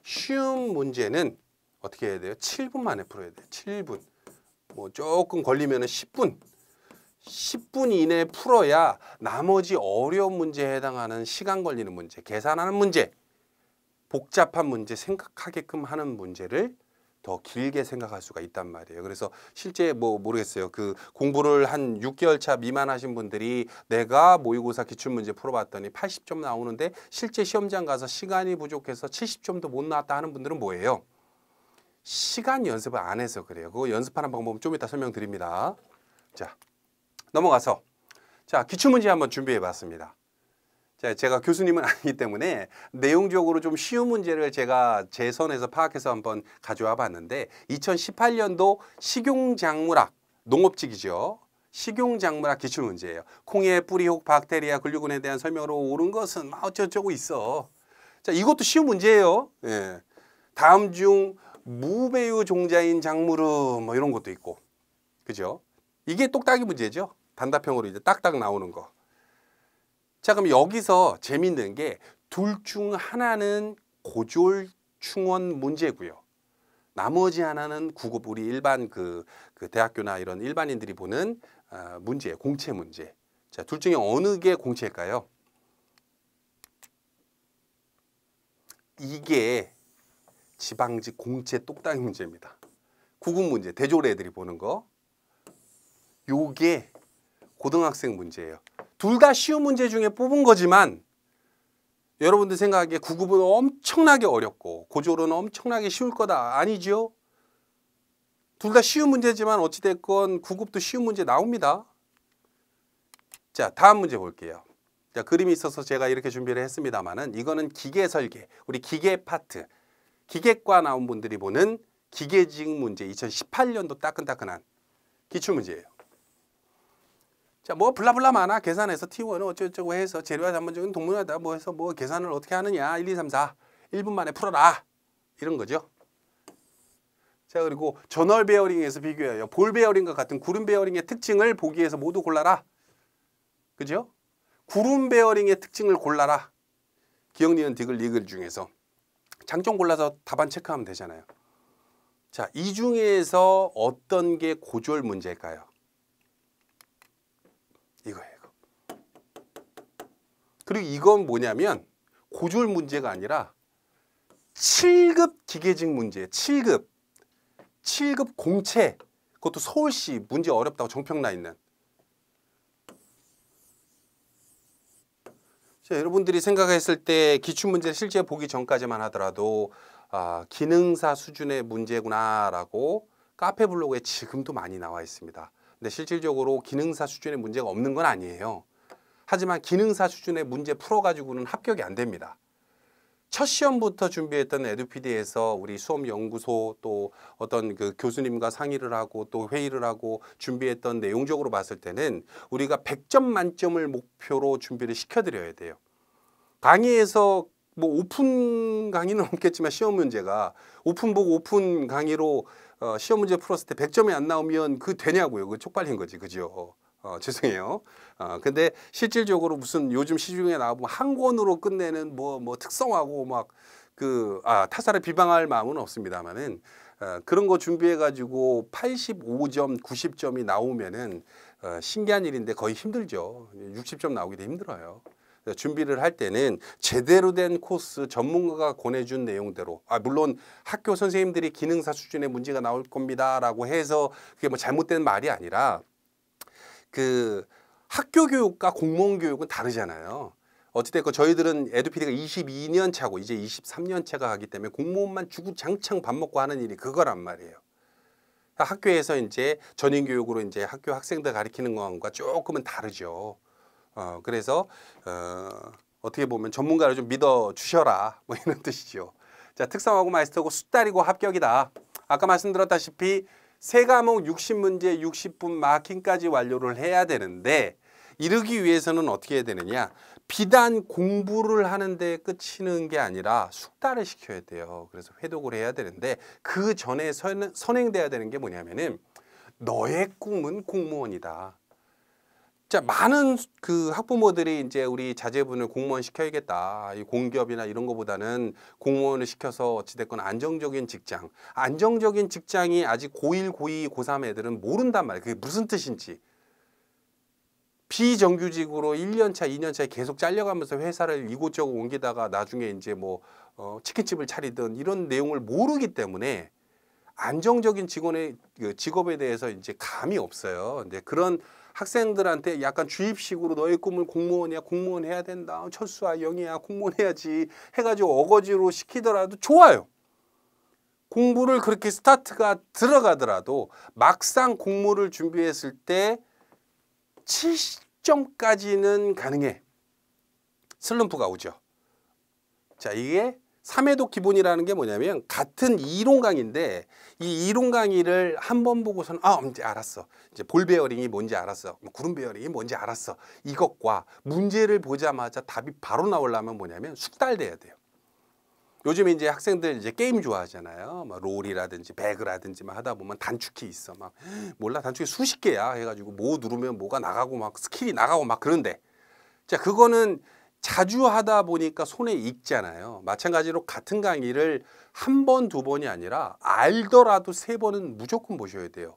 [SPEAKER 1] 쉬운 문제는 어떻게 해야 돼요? 7분 만에 풀어야 돼요. 7분. 뭐 조금 걸리면 10분. 10분 이내에 풀어야 나머지 어려운 문제에 해당하는 시간 걸리는 문제, 계산하는 문제, 복잡한 문제 생각하게끔 하는 문제를 더 길게 생각할 수가 있단 말이에요. 그래서 실제 뭐 모르겠어요. 그 공부를 한 6개월 차 미만 하신 분들이 내가 모의고사 기출문제 풀어봤더니 80점 나오는데 실제 시험장 가서 시간이 부족해서 70점도 못 나왔다 하는 분들은 뭐예요? 시간 연습을 안 해서 그래요. 그거 연습하는 방법은 좀 이따 설명드립니다. 자, 넘어가서 자, 기출문제 한번 준비해 봤습니다. 자, 제가 교수님은 아니기 때문에 내용적으로 좀 쉬운 문제를 제가 제 선에서 파악해서 한번 가져와 봤는데, 2018년도 식용작물학, 농업직이죠. 식용작물학 기출문제예요. 콩의 뿌리 혹 박테리아 근류군에 대한 설명으로 옳은 것은 막 어쩌고저쩌고 있어. 자, 이것도 쉬운 문제예요. 예. 다음 중 무배유 종자인 작물은 뭐 이런 것도 있고. 그죠? 이게 똑딱이 문제죠. 단답형으로 이제 딱딱 나오는 거. 자, 그럼 여기서 재밌는 게 둘 중 하나는 고졸충원 문제고요. 나머지 하나는 9급 우리 일반 그 대학교나 이런 일반인들이 보는 문제예요. 공채 문제. 자, 둘 중에 어느 게 공채일까요? 이게 지방직 공채 똑딱이 문제입니다. 9급 문제, 대졸 애들이 보는 거. 요게 고등학생 문제예요. 둘 다 쉬운 문제 중에 뽑은 거지만 여러분들 생각하기에 9급은 엄청나게 어렵고 고졸은 엄청나게 쉬울 거다. 아니죠? 둘 다 쉬운 문제지만 어찌됐건 9급도 쉬운 문제 나옵니다. 자, 다음 문제 볼게요. 자, 그림이 있어서 제가 이렇게 준비를 했습니다만은 이거는 기계 설계, 우리 기계 파트, 기계과 나온 분들이 보는 기계직 문제 2018년도 따끈따끈한 기출문제예요. 자, 뭐 블라블라 많아. 계산해서 T1은 어쩌고저쩌고 해서 재료와 전반적인 동문하다 뭐 해서 뭐 계산을 어떻게 하느냐. 1, 2, 3, 4. 1분 만에 풀어라. 이런 거죠. 자, 그리고 전월 베어링에서 비교해요. 볼 베어링과 같은 구름 베어링의 특징을 보기 위해서 모두 골라라. 그죠? 구름 베어링의 특징을 골라라. 기억, 니은, 디귿, 리글 중에서 장점 골라서 답안 체크하면 되잖아요. 자, 이 중에서 어떤 게 고졸 문제일까요? 이거예요. 이거. 그리고 이건 뭐냐면 고졸 문제가 아니라 7급 기계직 문제예요. 7급. 7급 공채. 그것도 서울시 문제 어렵다고 정평 나 있는. 자, 여러분들이 생각했을 때 기출문제 실제 보기 전까지만 하더라도 기능사 수준의 문제구나라고 카페 블로그에 지금도 많이 나와 있습니다. 근데 실질적으로 기능사 수준의 문제가 없는 건 아니에요. 하지만 기능사 수준의 문제 풀어가지고는 합격이 안 됩니다. 첫 시험부터 준비했던 에듀피디에서 우리 수험연구소 또 어떤 그 교수님과 상의를 하고 또 회의를 하고 준비했던 내용적으로 봤을 때는 우리가 100점 만점을 목표로 준비를 시켜드려야 돼요. 강의에서 뭐 오픈 강의는 없겠지만 시험 문제가 오픈북 오픈 강의로 시험 문제 풀었을 때 100점이 안 나오면 그 되냐고요. 그 쪽팔린 거지. 그죠? 죄송해요. 근데 실질적으로 무슨 요즘 시중에 나오면 한 권으로 끝내는 뭐 특성하고 막 타사를 비방할 마음은 없습니다만은 그런 거 준비해 가지고 85점, 90점이 나오면은 신기한 일인데 거의 힘들죠. 60점 나오기도 힘들어요. 준비를 할 때는 제대로 된 코스 전문가가 권해준 내용대로 물론 학교 선생님들이 기능사 수준의 문제가 나올 겁니다라고 해서 그게 뭐 잘못된 말이 아니라 그 학교 교육과 공무원 교육은 다르잖아요. 어찌됐건 저희들은 에듀피디가 22년 차고 이제 23년 차가 가기 때문에 공무원만 주구장창 밥 먹고 하는 일이 그거란 말이에요. 학교에서 이제 전인교육으로 이제 학교 학생들 가르치는 것과 조금은 다르죠. 그래서 어떻게 보면 전문가를 좀 믿어 주셔라 뭐 이런 뜻이죠. 자, 특성화고 마스터고 수달이고 합격이다. 아까 말씀드렸다시피 세 과목 60문제 60분 마킹까지 완료를 해야 되는데 이르기 위해서는 어떻게 해야 되느냐. 비단 공부를 하는데 끝이는 게 아니라 숙달을 시켜야 돼요. 그래서 회독을 해야 되는데 그 전에 선행돼야 되는 게 뭐냐면은 너의 꿈은 공무원이다. 자, 많은 그 학부모들이 이제 우리 자제분을 공무원 시켜야겠다. 이 공기업이나 이런 거보다는 공무원을 시켜서 어찌됐건 안정적인 직장. 안정적인 직장이 아직 고1, 고2, 고3 애들은 모른단 말이에요. 그게 무슨 뜻인지. 비정규직으로 1년차, 2년차에 계속 잘려가면서 회사를 이곳저곳 옮기다가 나중에 이제 뭐 치킨집을 차리든 이런 내용을 모르기 때문에 안정적인 직업에 대해서 이제 감이 없어요. 이제 그런 학생들한테 약간 주입식으로 너의 꿈을 공무원이야, 공무원 해야 된다, 철수야, 영희야, 공무원 해야지 해가지고 어거지로 시키더라도 좋아요. 공부를 그렇게 스타트가 들어가더라도 막상 공모를 준비했을 때 70점까지는 가능해. 슬럼프가 오죠. 자, 이게 3회독 기본이라는 게 뭐냐면 같은 이론 강의인데 이 이론 강의를 한 번 보고서는 이제 알았어. 이제 볼 베어링이 뭔지 알았어. 구름 베어링이 뭔지 알았어. 이것과 문제를 보자마자 답이 바로 나오려면 뭐냐면 숙달돼야 돼요. 요즘 이제 학생들 이제 게임 좋아하잖아요. 막 롤이라든지 배그라든지 막 하다 보면 단축키 있어. 막 몰라 단축키 수십 개야 해가지고 뭐 누르면 뭐가 나가고 막 스킬이 나가고 막 그런데 자 그거는 자주 하다 보니까 손에 익잖아요. 마찬가지로 같은 강의를 한 번, 두 번이 아니라 알더라도 세 번은 무조건 보셔야 돼요.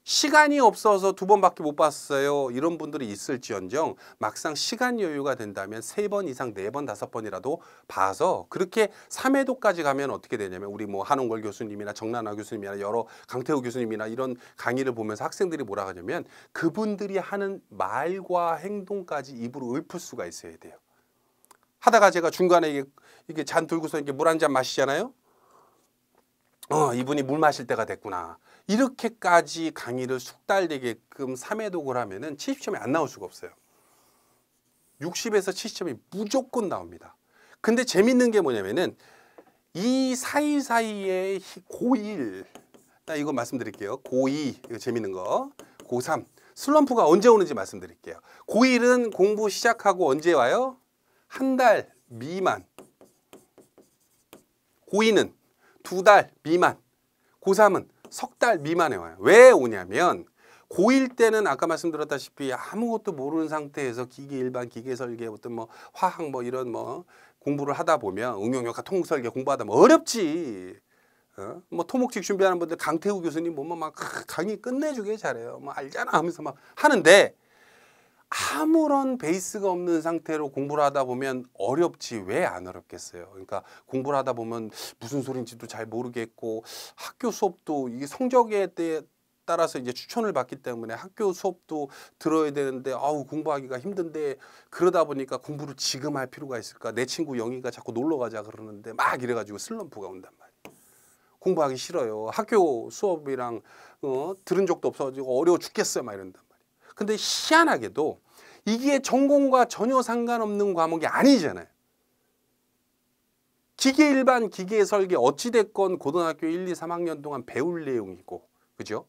[SPEAKER 1] 시간이 없어서 두 번밖에 못 봤어요. 이런 분들이 있을지언정 막상 시간 여유가 된다면 세 번 이상, 네 번, 다섯 번이라도 봐서 그렇게 3회도까지 가면 어떻게 되냐면 우리 뭐 한홍걸 교수님이나 정난화 교수님이나 여러 강태우 교수님이나 이런 강의를 보면서 학생들이 뭐라 하냐면 그분들이 하는 말과 행동까지 입으로 읊을 수가 있어야 돼요. 하다가 제가 중간에 이게 잔 들고서 이렇게 물 한 잔 마시잖아요. 이분이 물 마실 때가 됐구나. 이렇게까지 강의를 숙달되게끔 3회독을 하면은 70점이 안 나올 수가 없어요. 60에서 70점이 무조건 나옵니다. 근데 재밌는 게 뭐냐면은 이 사이사이에 고1, 이거 말씀드릴게요. 고2, 이거 재밌는 거. 고3, 슬럼프가 언제 오는지 말씀드릴게요. 고1은 공부 시작하고 언제 와요? 한 달 미만. 고2는 2달 미만. 고3은 석 달 미만에 와요. 왜 오냐면 고1 때는 아까 말씀드렸다시피 아무것도 모르는 상태에서 기계 일반, 기계 설계, 어떤 뭐 화학 뭐 이런 뭐 공부를 하다 보면 응용역학 통설계 공부하다 보면 어렵지. 뭐 토목직 준비하는 분들 강태우 교수님 보면 막 강의 끝내주게 잘해요. 뭐 알잖아 하면서 막 하는데 아무런 베이스가 없는 상태로 공부를 하다 보면 어렵지 왜 안 어렵겠어요. 그러니까 공부를 하다 보면 무슨 소린지도 잘 모르겠고 학교 수업도 이게 성적에 대해 따라서 이제 추천을 받기 때문에 학교 수업도 들어야 되는데 아우 공부하기가 힘든데 그러다 보니까 공부를 지금 할 필요가 있을까? 내 친구 영희가 자꾸 놀러 가자 그러는데 막 이래가지고 슬럼프가 온단 말이에요. 공부하기 싫어요. 학교 수업이랑 들은 적도 없어가지고 어려워 죽겠어요. 막 이런단 말이에요. 근데 희한하게도 이게 전공과 전혀 상관없는 과목이 아니잖아요. 기계 일반, 기계 설계 어찌됐건 고등학교 1, 2, 3학년 동안 배울 내용이고 그죠?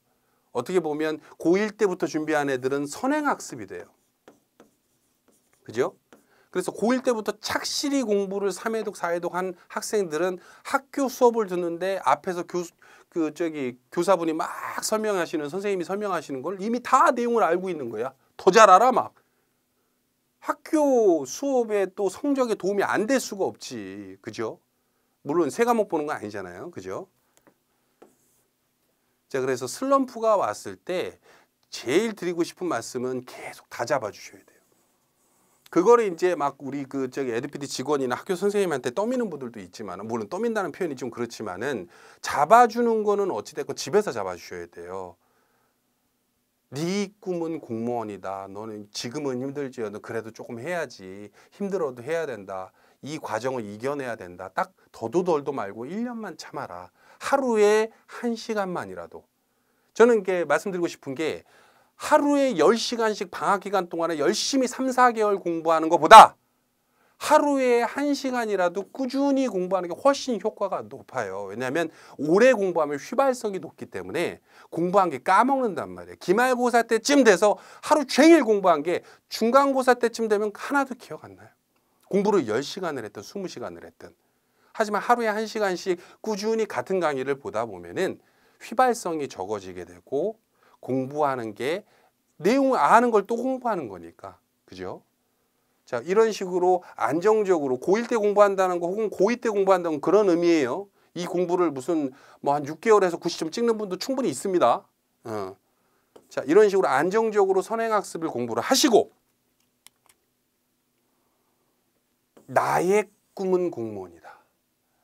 [SPEAKER 1] 어떻게 보면 고1 때부터 준비한 애들은 선행학습이 돼요. 그죠? 그래서 고1 때부터 착실히 공부를 3회독, 4회독 한 학생들은 학교 수업을 듣는데 앞에서 교사분이 막 설명하시는, 선생님이 설명하시는 걸 이미 다 내용을 알고 있는 거야. 더 잘 알아 막. 학교 수업에 또 성적에 도움이 안 될 수가 없지. 그죠? 물론 세 과목 보는 건 아니잖아요. 그죠? 자, 그래서 슬럼프가 왔을 때 제일 드리고 싶은 말씀은 계속 다 잡아주셔야 돼요. 그거를 이제 막 우리 에듀피디 직원이나 학교 선생님한테 떠미는 분들도 있지만, 물론 떠민다는 표현이 좀 그렇지만은 잡아주는 거는 어찌됐건 집에서 잡아주셔야 돼요. 네 꿈은 공무원이다. 너는 지금은 힘들지어도 그래도 조금 해야지. 힘들어도 해야 된다. 이 과정을 이겨내야 된다. 딱 더도 덜도 말고 1년만 참아라. 하루에 1시간만이라도. 저는 이게 말씀드리고 싶은 게 하루에 10시간씩 방학 기간 동안에 열심히 3, 4개월 공부하는 것보다 하루에 1시간이라도 꾸준히 공부하는 게 훨씬 효과가 높아요. 왜냐하면 오래 공부하면 휘발성이 높기 때문에 공부한 게 까먹는단 말이에요. 기말고사 때쯤 돼서 하루 종일 공부한 게 중간고사 때쯤 되면 하나도 기억 안 나요. 공부를 10시간을 했든 20시간을 했든. 하지만 하루에 1시간씩 꾸준히 같은 강의를 보다 보면은 휘발성이 적어지게 되고 공부하는 게 내용을 아는 걸 또 공부하는 거니까. 그죠? 자, 이런 식으로 안정적으로 고1 때 공부한다는 거 혹은 고2 때 공부한다는 그런 의미예요. 이 공부를 무슨 뭐 한 6개월에서 90점 찍는 분도 충분히 있습니다. 자, 이런 식으로 안정적으로 선행학습을 공부를 하시고 나의 꿈은 공무원이다.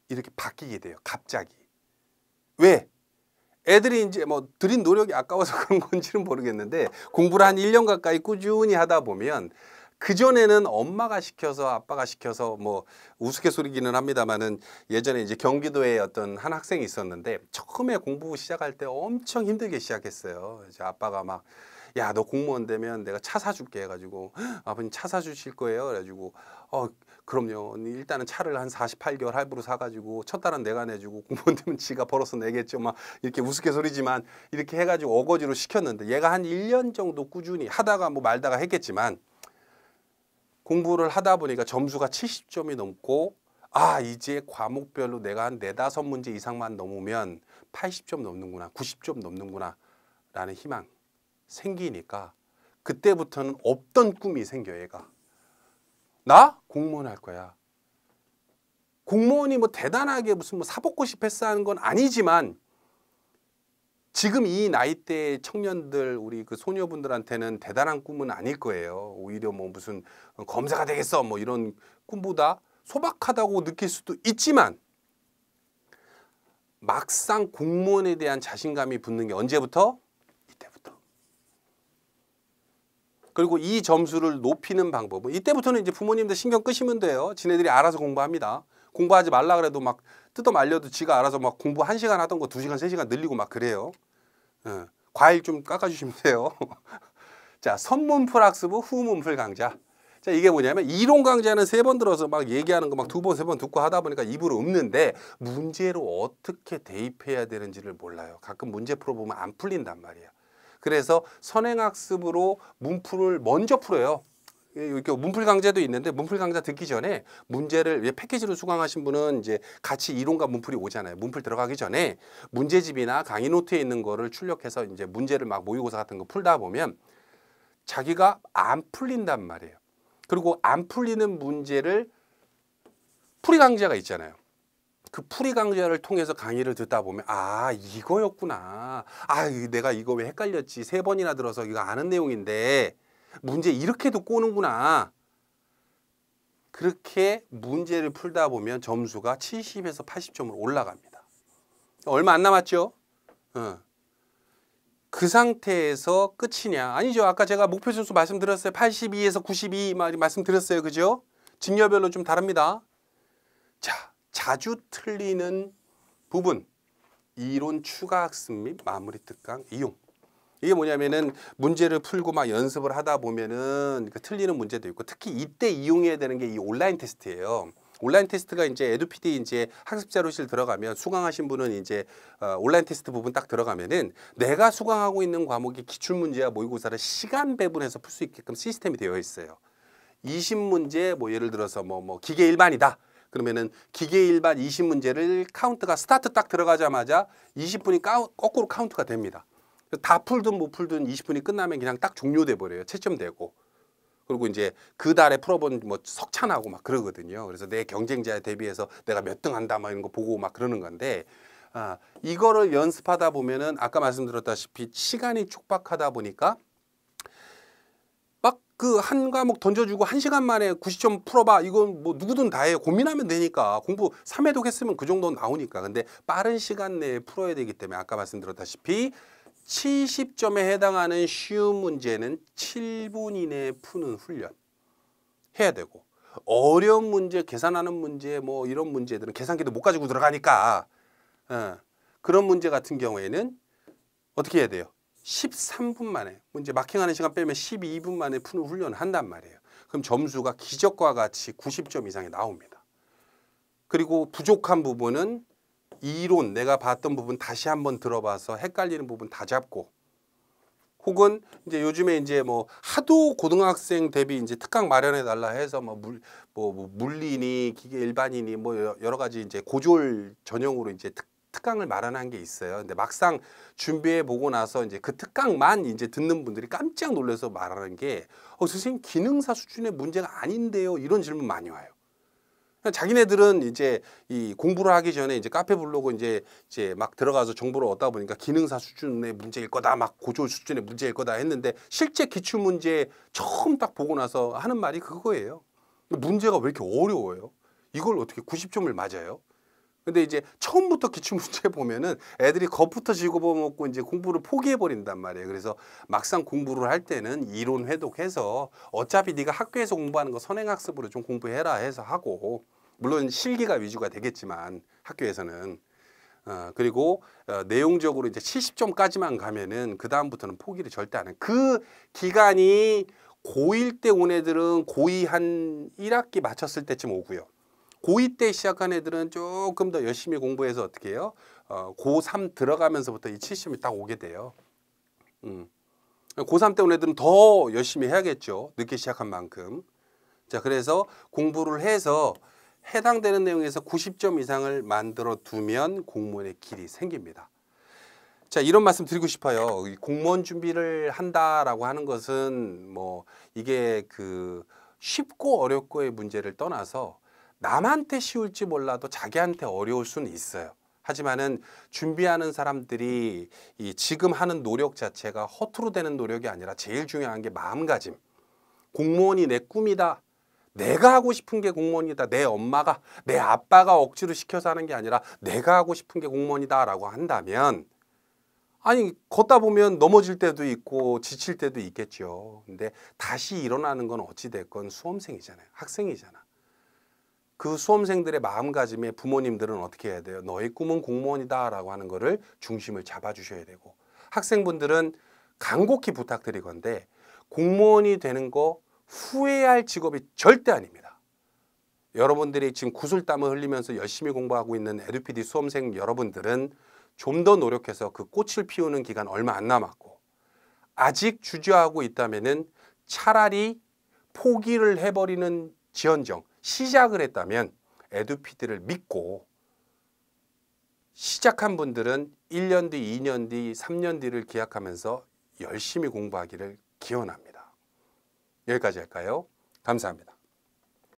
[SPEAKER 1] 이렇게 바뀌게 돼요. 갑자기. 왜? 애들이 이제 뭐 들인 노력이 아까워서 그런 건지는 모르겠는데 공부를 한 1년 가까이 꾸준히 하다 보면 그전에는 엄마가 시켜서 아빠가 시켜서 뭐 우스갯소리기는 합니다만은 예전에 이제 경기도에 어떤 한 학생이 있었는데 처음에 공부 시작할 때 엄청 힘들게 시작했어요. 이제 아빠가 막 야, 너 공무원 되면 내가 차 사줄게 해가지고 아버님 차 사주실 거예요? 그래가지고 그럼요. 일단은 차를 한 48개월 할부로 사가지고 첫 달은 내가 내주고 공무원 되면 지가 벌어서 내겠죠. 막 이렇게 우스갯소리지만 이렇게 해가지고 어거지로 시켰는데 얘가 한 1년 정도 꾸준히 하다가 뭐 말다가 했겠지만 공부를 하다 보니까 점수가 70점이 넘고 이제 과목별로 내가 한 4, 5문제 이상만 넘으면 80점 넘는구나, 90점 넘는구나 라는 희망 생기니까 그때부터는 없던 꿈이 생겨 얘가. 나? 공무원 할 거야. 공무원이 뭐 대단하게 무슨 뭐 사법고시 패스하는 건 아니지만 지금 이 나이대 청년들 우리 그 소녀분들한테는 대단한 꿈은 아닐 거예요. 오히려 뭐 무슨 검사가 되겠어 뭐 이런 꿈보다 소박하다고 느낄 수도 있지만 막상 공무원에 대한 자신감이 붙는 게 언제부터? 이때부터. 그리고 이 점수를 높이는 방법은 이때부터는 이제 부모님들 신경 끄시면 돼요. 지네들이 알아서 공부합니다. 공부하지 말라 그래도 막 뜯어 말려도 지가 알아서 막 공부 1시간 하던 거 2시간, 3시간 늘리고 막 그래요. 과일 좀 깎아주시면 돼요. 자, 선문풀 학습 후 후문풀 강좌. 자, 이게 뭐냐면 이론 강좌는 3번 들어서 막 얘기하는 거 막 2번, 3번 듣고 하다 보니까 입으로 읊는데 문제로 어떻게 대입해야 되는지를 몰라요. 가끔 문제 풀어보면 안 풀린단 말이에요. 그래서 선행학습으로 문풀을 먼저 풀어요. 이렇게 문풀 강좌도 있는데 문풀 강좌 듣기 전에 문제를 패키지로 수강하신 분은 이제 같이 이론과 문풀이 오잖아요. 문풀 들어가기 전에 문제집이나 강의 노트에 있는 거를 출력해서 이제 문제를 막 모의고사 같은 거 풀다 보면 자기가 안 풀린단 말이에요. 그리고 안 풀리는 문제를 풀이 강좌가 있잖아요. 그 풀이 강좌를 통해서 강의를 듣다 보면 이거였구나. 내가 이거 왜 헷갈렸지. 3번이나 들어서 이거 아는 내용인데 문제 이렇게도 꼬는구나. 그렇게 문제를 풀다 보면 점수가 70에서 80점으로 올라갑니다. 얼마 안 남았죠? 그 상태에서 끝이냐? 아니죠. 아까 제가 목표 점수 말씀드렸어요. 82에서 92 말씀드렸어요. 그죠? 직렬별로 좀 다릅니다. 자, 자주 틀리는 부분. 이론 추가 학습 및 마무리 특강 이용. 이게 뭐냐면은 문제를 풀고 막 연습을 하다 보면은 틀리는 문제도 있고, 특히 이때 이용해야 되는 게 이 온라인 테스트예요. 온라인 테스트가 이제 에듀피디 이제 학습 자료실 들어가면 수강하신 분은 이제 온라인 테스트 부분 딱 들어가면은 내가 수강하고 있는 과목의 기출 문제와 모의고사를 시간 배분해서 풀 수 있게끔 시스템이 되어 있어요. 20문제 뭐 예를 들어서 뭐 기계 일반이다. 그러면은 기계 일반 20문제를 카운트가 스타트 딱 들어가자마자 20분이 거꾸로 카운트가 됩니다. 다 풀든 못 풀든 20분이 끝나면 그냥 딱 종료돼 버려요. 채점되고. 그리고 이제 그 달에 풀어본 뭐 석찬하고 막 그러거든요. 그래서 내 경쟁자에 대비해서 내가 몇 등 한다 막 이런 거 보고 막 그러는 건데, 이거를 연습하다 보면은 아까 말씀드렸다시피 시간이 촉박하다 보니까 막 그 한 과목 던져주고 1시간 만에 90점 풀어봐. 이건 뭐 누구든 다 해요. 고민하면 되니까. 공부 3회독 했으면 그 정도는 나오니까. 근데 빠른 시간 내에 풀어야 되기 때문에 아까 말씀드렸다시피 70점에 해당하는 쉬운 문제는 7분 이내에 푸는 훈련 해야 되고, 어려운 문제, 계산하는 문제 뭐 이런 문제들은 계산기도 못 가지고 들어가니까 그런 문제 같은 경우에는 어떻게 해야 돼요? 13분 만에, 문제 마킹하는 시간 빼면 12분 만에 푸는 훈련을 한단 말이에요. 그럼 점수가 기적과 같이 90점 이상이 나옵니다. 그리고 부족한 부분은 이론, 내가 봤던 부분 다시 한번 들어봐서 헷갈리는 부분 다 잡고, 혹은 이제 요즘에 이제 뭐 하도 고등학생 대비 이제 특강 마련해 달라 해서 물리니 기계 일반이니 뭐 여러 가지 이제 고졸 전용으로 이제 특강을 마련한 게 있어요. 근데 막상 준비해 보고 나서 이제 그 특강만 이제 듣는 분들이 깜짝 놀라서 말하는 게 선생님 기능사 수준의 문제가 아닌데요. 이런 질문 많이 와요. 자기네들은 이제 이 공부를 하기 전에 이제 카페 블로그 이제 막 들어가서 정보를 얻다 보니까 기능사 수준의 문제일 거다, 막 고졸 수준의 문제일 거다 했는데, 실제 기출 문제 처음 딱 보고 나서 하는 말이 그거예요. 문제가 왜 이렇게 어려워요? 이걸 어떻게 90점을 맞아요? 근데 이제 처음부터 기출 문제 보면은 애들이 겁부터 집어먹고 이제 공부를 포기해 버린단 말이에요. 그래서 막상 공부를 할 때는 이론 회독해서 어차피 네가 학교에서 공부하는 거 선행학습으로 좀 공부해라 해서 하고, 물론 실기가 위주가 되겠지만 학교에서는 그리고 내용적으로 이제 70점까지만 가면은 그 다음부터는 포기를 절대 안 해요. 그 기간이 고1 때 온 애들은 고2 한 1학기 마쳤을 때쯤 오고요. 고2 때 시작한 애들은 조금 더 열심히 공부해서 어떻게 해요? 고3 들어가면서부터 이 70점이 딱 오게 돼요. 고3 때 온 애들은 더 열심히 해야겠죠. 늦게 시작한 만큼. 자, 그래서 공부를 해서 해당되는 내용에서 90점 이상을 만들어 두면 공무원의 길이 생깁니다. 자, 이런 말씀 드리고 싶어요. 공무원 준비를 한다라고 하는 것은 뭐 이게 그 쉽고 어렵고의 문제를 떠나서 남한테 쉬울지 몰라도 자기한테 어려울 수는 있어요. 하지만은 준비하는 사람들이 이 지금 하는 노력 자체가 허투루 되는 노력이 아니라 제일 중요한 게 마음가짐. 공무원이 내 꿈이다. 내가 하고 싶은 게 공무원이다. 내 엄마가, 내 아빠가 억지로 시켜서 하는 게 아니라 내가 하고 싶은 게 공무원이다라고 한다면, 아니 걷다 보면 넘어질 때도 있고 지칠 때도 있겠죠. 근데 다시 일어나는 건 어찌 됐건 수험생이잖아요. 학생이잖아. 그 수험생들의 마음가짐에 부모님들은 어떻게 해야 돼요? 너의 꿈은 공무원이다라고 하는 거를 중심을 잡아주셔야 되고, 학생분들은 간곡히 부탁드리건데 공무원이 되는 거 후회할 직업이 절대 아닙니다. 여러분들이 지금 구슬땀을 흘리면서 열심히 공부하고 있는 에듀피디 수험생 여러분들은 좀 더 노력해서 그 꽃을 피우는 기간 얼마 안 남았고, 아직 주저하고 있다면은 차라리 포기를 해버리는 지연정 시작을 했다면 에듀피디를 믿고, 시작한 분들은 1년 뒤, 2년 뒤, 3년 뒤를 기약하면서 열심히 공부하기를 기원합니다. 여기까지 할까요? 감사합니다.